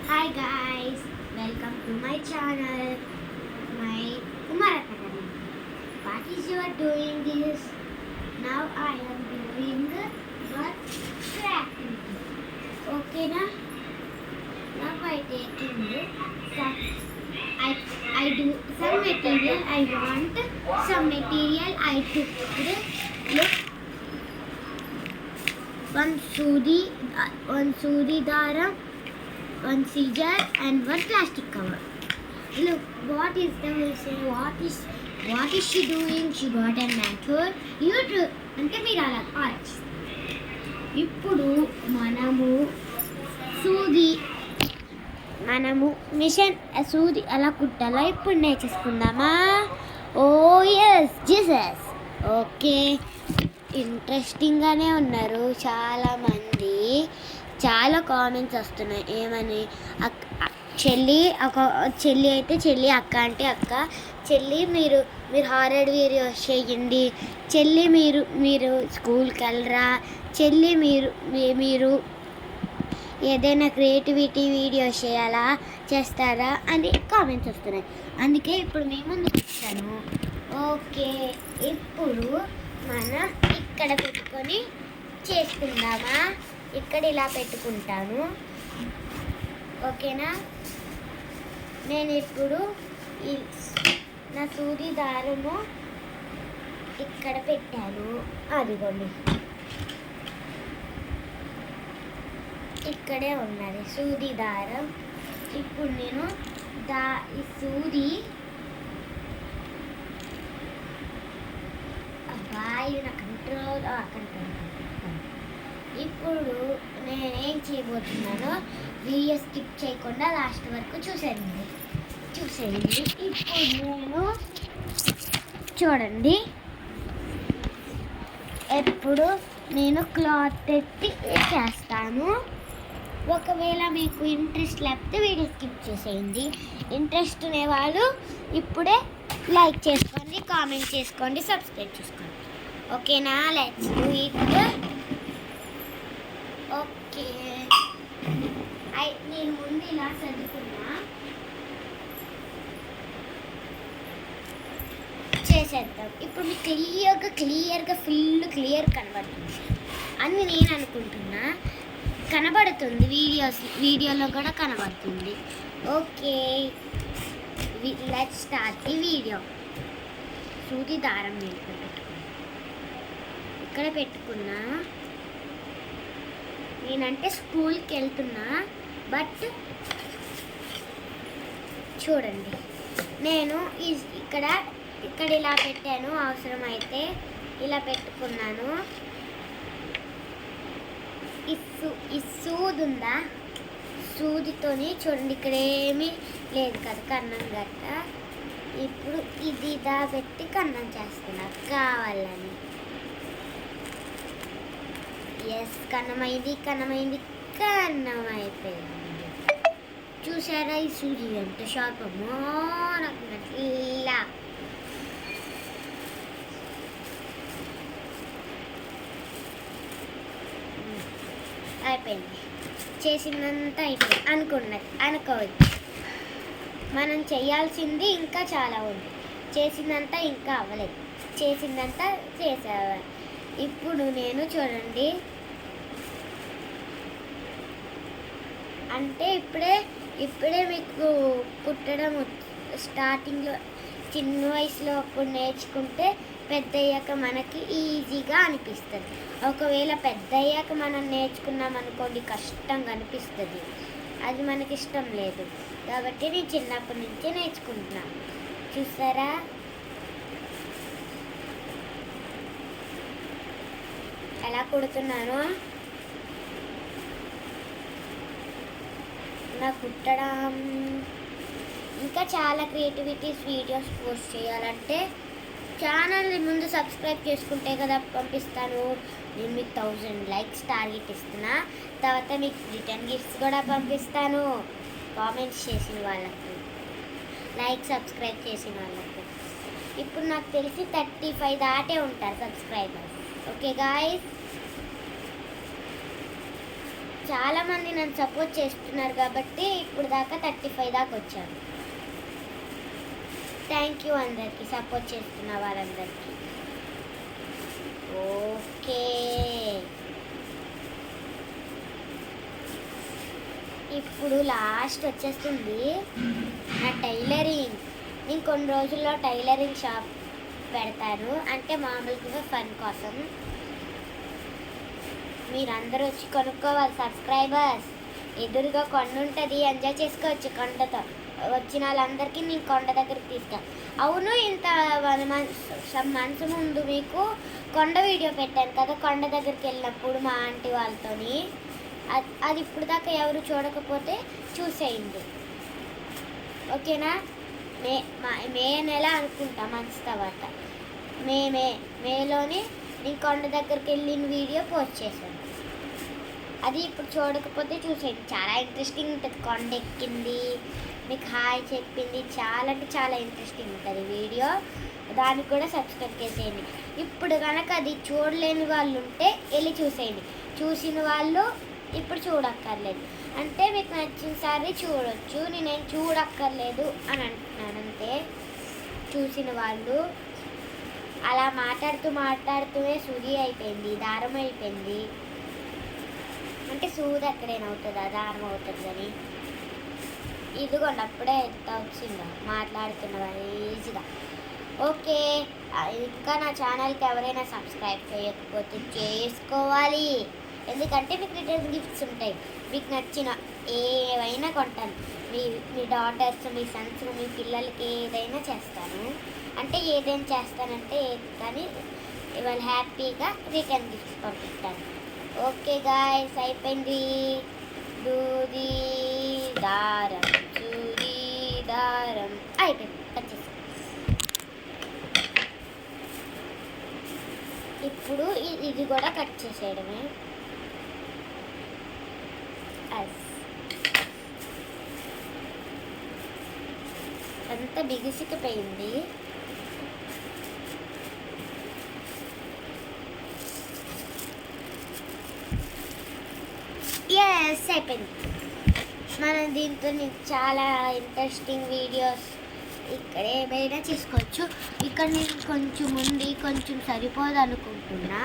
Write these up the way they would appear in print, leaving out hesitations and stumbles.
Hi guys, welcome to my channel, my Kumar Academy. What is you are doing this? Now I am doing what activity. Okay na? Now by taking I do some material I want, some material I took. Look, one sudi daram, one scissor and one plastic cover. Look, what is the missing? What is she doing? She got a method. You do అంటే మీరు అలా ఆలోచిస్తారు. ఇప్పుడు మనము machine సూది అలా కుట్టాలా ఇప్పుడు నేర్చేసుకుందామా? ఓ yes Jesus. Okay, ఇంట్రెస్టింగ్గానే ఉన్నారు చాలామంది. చాలా కామెంట్స్ వస్తున్నాయి ఏమని, చెల్లి అయితే చెల్లి, అక్క అంటే అక్క. చెల్లి మీరు హారర్ వీడియోస్ చేయండి, చెల్లి మీరు స్కూల్కి వెళ్ళరా, చెల్లి మీరు ఏదైనా క్రియేటివిటీ వీడియోస్ చేస్తారా అని కామెంట్స్ వస్తున్నాయి. అందుకే ఇప్పుడు మేము ముందుకు వచ్చాను. ఓకే, ఇప్పుడు మనం ఇక్కడ పెట్టుకొని చేసుకుందామా? ఇక్కడ ఇలా పెట్టుకుంటాను. ఓకేనా? నేను ఇప్పుడు నా సూది దారము ఇక్కడ పెట్టాను. అదిగోండి, ఇక్కడే ఉన్నది సూది దారం. ఇప్పుడు నేను ఈ సూది ఇది నా కంట్రోల్. ఇప్పుడు నేనేం చేయబోతున్నానో వీడియో స్కిప్ చేయకుండా లాస్ట్ వరకు చూసేయండి. ఇప్పుడు నేను చూడండి, ఎప్పుడు నేను క్లాత్ ఎత్తి చేస్తాను. ఒకవేళ మీకు ఇంట్రెస్ట్ లేకపోతే వీడియో స్కిప్ చేసేయండి. ఇంట్రెస్ట్ ఉండేవాళ్ళు ఇప్పుడే లైక్ చేసుకోండి, కామెంట్ చేసుకోండి, సబ్స్క్రైబ్ చేసుకోండి. ఓకేనా? Let's do it. ఓకే, నేను ముందు ఇలా చదువుకున్నా, చేసేద్దాం. ఇప్పుడు మీకు క్లియర్గా క్లియర్ కనబడుతుంది అని నేను అనుకుంటున్నా. కనబడుతుంది, వీడియోలో కూడా కనబడుతుంది. Okay, let's start the video. సూది దారం ఇక్కడ పెట్టుకున్నా. నేనంటే స్కూల్కి వెళ్తున్నా, బట్ చూడండి నేను ఇక్కడ ఇలా పెట్టాను. అవసరమైతే ఇలా పెట్టుకున్నాను. ఈ సూది ఉందా, సూదితోని చూడండి, ఇక్కడ ఏమీ లేదు కదా కన్నం గట్ట. ఇప్పుడు ఇది పెట్టి కన్నం చేస్తున్నా కావాలని. ఎస్, కన్నమైంది. చూసారా ఈ సూది ఎంత షార్ప్? నాకు ఇలా అయిపోయింది, చేసిందంతా అయిపోయింది అనుకోవచ్చు. మనం చేయాల్సింది ఇంకా చాలా ఉంది. చేసిందంతా ఇంకా అవ్వలేదు, చేసిందంతా చేసేవారు. ఇప్పుడు నేను చూడండి, అంటే ఇప్పుడే మీకు కుట్టడం స్టార్టింగ్లో చిన్న వయసులో అప్పుడు నేర్చుకుంటే పెద్ద అయ్యాక మనకి ఈజీగా అనిపిస్తుంది. ఒకవేళ పెద్ద అయ్యాక మనం నేర్చుకున్నాం అనుకోండి, కష్టంగా అనిపిస్తుంది. అది మనకి ఇష్టం లేదు. కాబట్టి నేను చిన్నప్పటి నుంచే నేర్చుకుంటున్నాను. చూసారా? ఎలా కుడుతున్నాను? నా కుట్టడం ఇంకా చాలా క్రియేటివిటీస్ వీడియోస్ పోస్ట్ చేయాలంటే ఛానల్ని ముందు సబ్స్క్రైబ్ చేసుకుంటే కదా పంపిస్తాను. నేను మీకు 1000 లైక్స్ టార్గెట్ ఇస్తున్నా. తర్వాత మీకు రిటర్న్ గిఫ్ట్స్ కూడా పంపిస్తాను. కామెంట్స్ చేసిన వాళ్ళకు, లైక్ సబ్స్క్రైబ్ చేసిన వాళ్ళకు. ఇప్పుడు నాకు తెలిసి 35 దాటే ఉంటారు సబ్స్క్రైబర్స్. ఓకే గాయ్స్, చాలామంది నన్ను సపోర్ట్ చేస్తున్నారు కాబట్టి ఇప్పుడు దాకా 35 దాకా వచ్చాను. థ్యాంక్ యూ అందరికీ, సపోర్ట్ చేస్తున్న వాళ్ళందరికీ. ఓకే, ఇప్పుడు లాస్ట్ వచ్చేస్తుంది నా టైలరింగ్. నేను కొన్ని రోజుల్లో టైలరింగ్ షాప్ పెడతాను, అంటే మామూలుగా ఫన్ కోసం. మీరందరూ వచ్చి కొనుక్కోవాలి సబ్స్క్రైబర్స్. ఎదురుగా కొండ ఉంటుంది, ఎంజాయ్ చేసుకోవచ్చు కొండతో. వచ్చిన వాళ్ళందరికీ నేను కొండ దగ్గరికి తీసుకెళ్ళి. అవును, ఇంత 1 month ముందు మీకు కొండ వీడియో పెట్టాను కదా, కొండ దగ్గరికి వెళ్ళినప్పుడు మా ఆంటీ వాళ్ళతోని. అది ఇప్పుడు దాకా ఎవరు చూడకపోతే చూసేయండి, ఓకేనా? మే నెల అనుకుంటా, మంచి తర్వాత మేలోనే నేను కొండ దగ్గరికి వెళ్ళిన వీడియో పోస్ట్ చేశాను. అది ఇప్పుడు చూడకపోతే చూసేయండి, చాలా ఇంట్రెస్టింగ్ ఉంటుంది. కొండ ఎక్కింది, మీకు హాయ్ చెప్పింది, చాలా అంటే చాలా ఇంట్రెస్టింగ్ ఉంటుంది వీడియో. దానికి కూడా సబ్స్క్రైబ్ చేసేయండి. ఇప్పుడు కనుక అది చూడలేని వాళ్ళు ఉంటే వెళ్ళి చూసేయండి. చూసిన వాళ్ళు ఇప్పుడు చూడక్కర్లేదు, అంటే మీకు నచ్చినసారి చూడొచ్చు. నేనేం చూడక్కర్లేదు అని అంటున్నాను అంతే. చూసిన వాళ్ళు అలా మాట్లాడుతూనే సూది అయిపోయింది, దారం అయిపోయింది. అంటే సూది ఎక్కడైనా దారం అవుతుంది అని. ఇదిగోండి, అప్పుడే ఎంత వచ్చిందో మాట్లాడుతున్నవారు ఈజీగా. ఓకే, ఇంకా నా ఛానల్కి ఎవరైనా సబ్స్క్రైబ్ చేయకపోతే చేసుకోవాలి, ఎందుకంటే మీకు రిటర్న్ గిఫ్ట్స్ ఉంటాయి. మీకు నచ్చిన ఏవైనా కొంటాను. మీ డాటర్స్, మీ సన్స్, మీ పిల్లలకి ఏదైనా చేస్తాను. అంటే ఏదైనా చేస్తానంటే కానీ ఇవాళ హ్యాపీగా రిటర్న్ గిఫ్ట్స్ పంపిస్తాను. ఓకే గాయ్స్, అయిపోయింది. దూది దారం చూది దారం అయిపోయింది, వచ్చేసి. ఇప్పుడు ఇది కూడా కట్ చేసేయడమే. అంత బిగిసికిపోయింది. ఎస్, అయిపోయింది. మనం దీంతో చాలా ఇంట్రెస్టింగ్ వీడియోస్ ఇక్కడ ఏమైనా చేసుకోవచ్చు. ఇక్కడ నేను కొంచెం ఉంది, కొంచెం సరిపోదు అనుకుంటున్నా.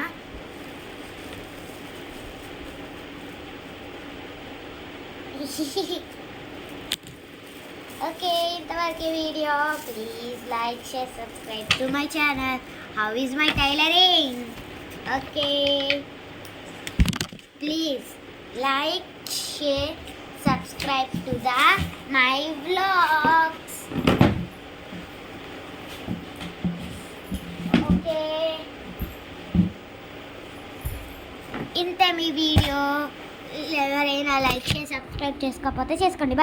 ఓకే, ఇంతవరకు video. Please like, share, subscribe to my channel. How is my tailoring? Okay, please like, share, subscribe to my vlogs. Okay, ఇంత మీ వీడియో. ఎవరైనా లైక్ చేసి సబ్స్క్రైబ్ చేసుకోకపోతే చేసుకోండి.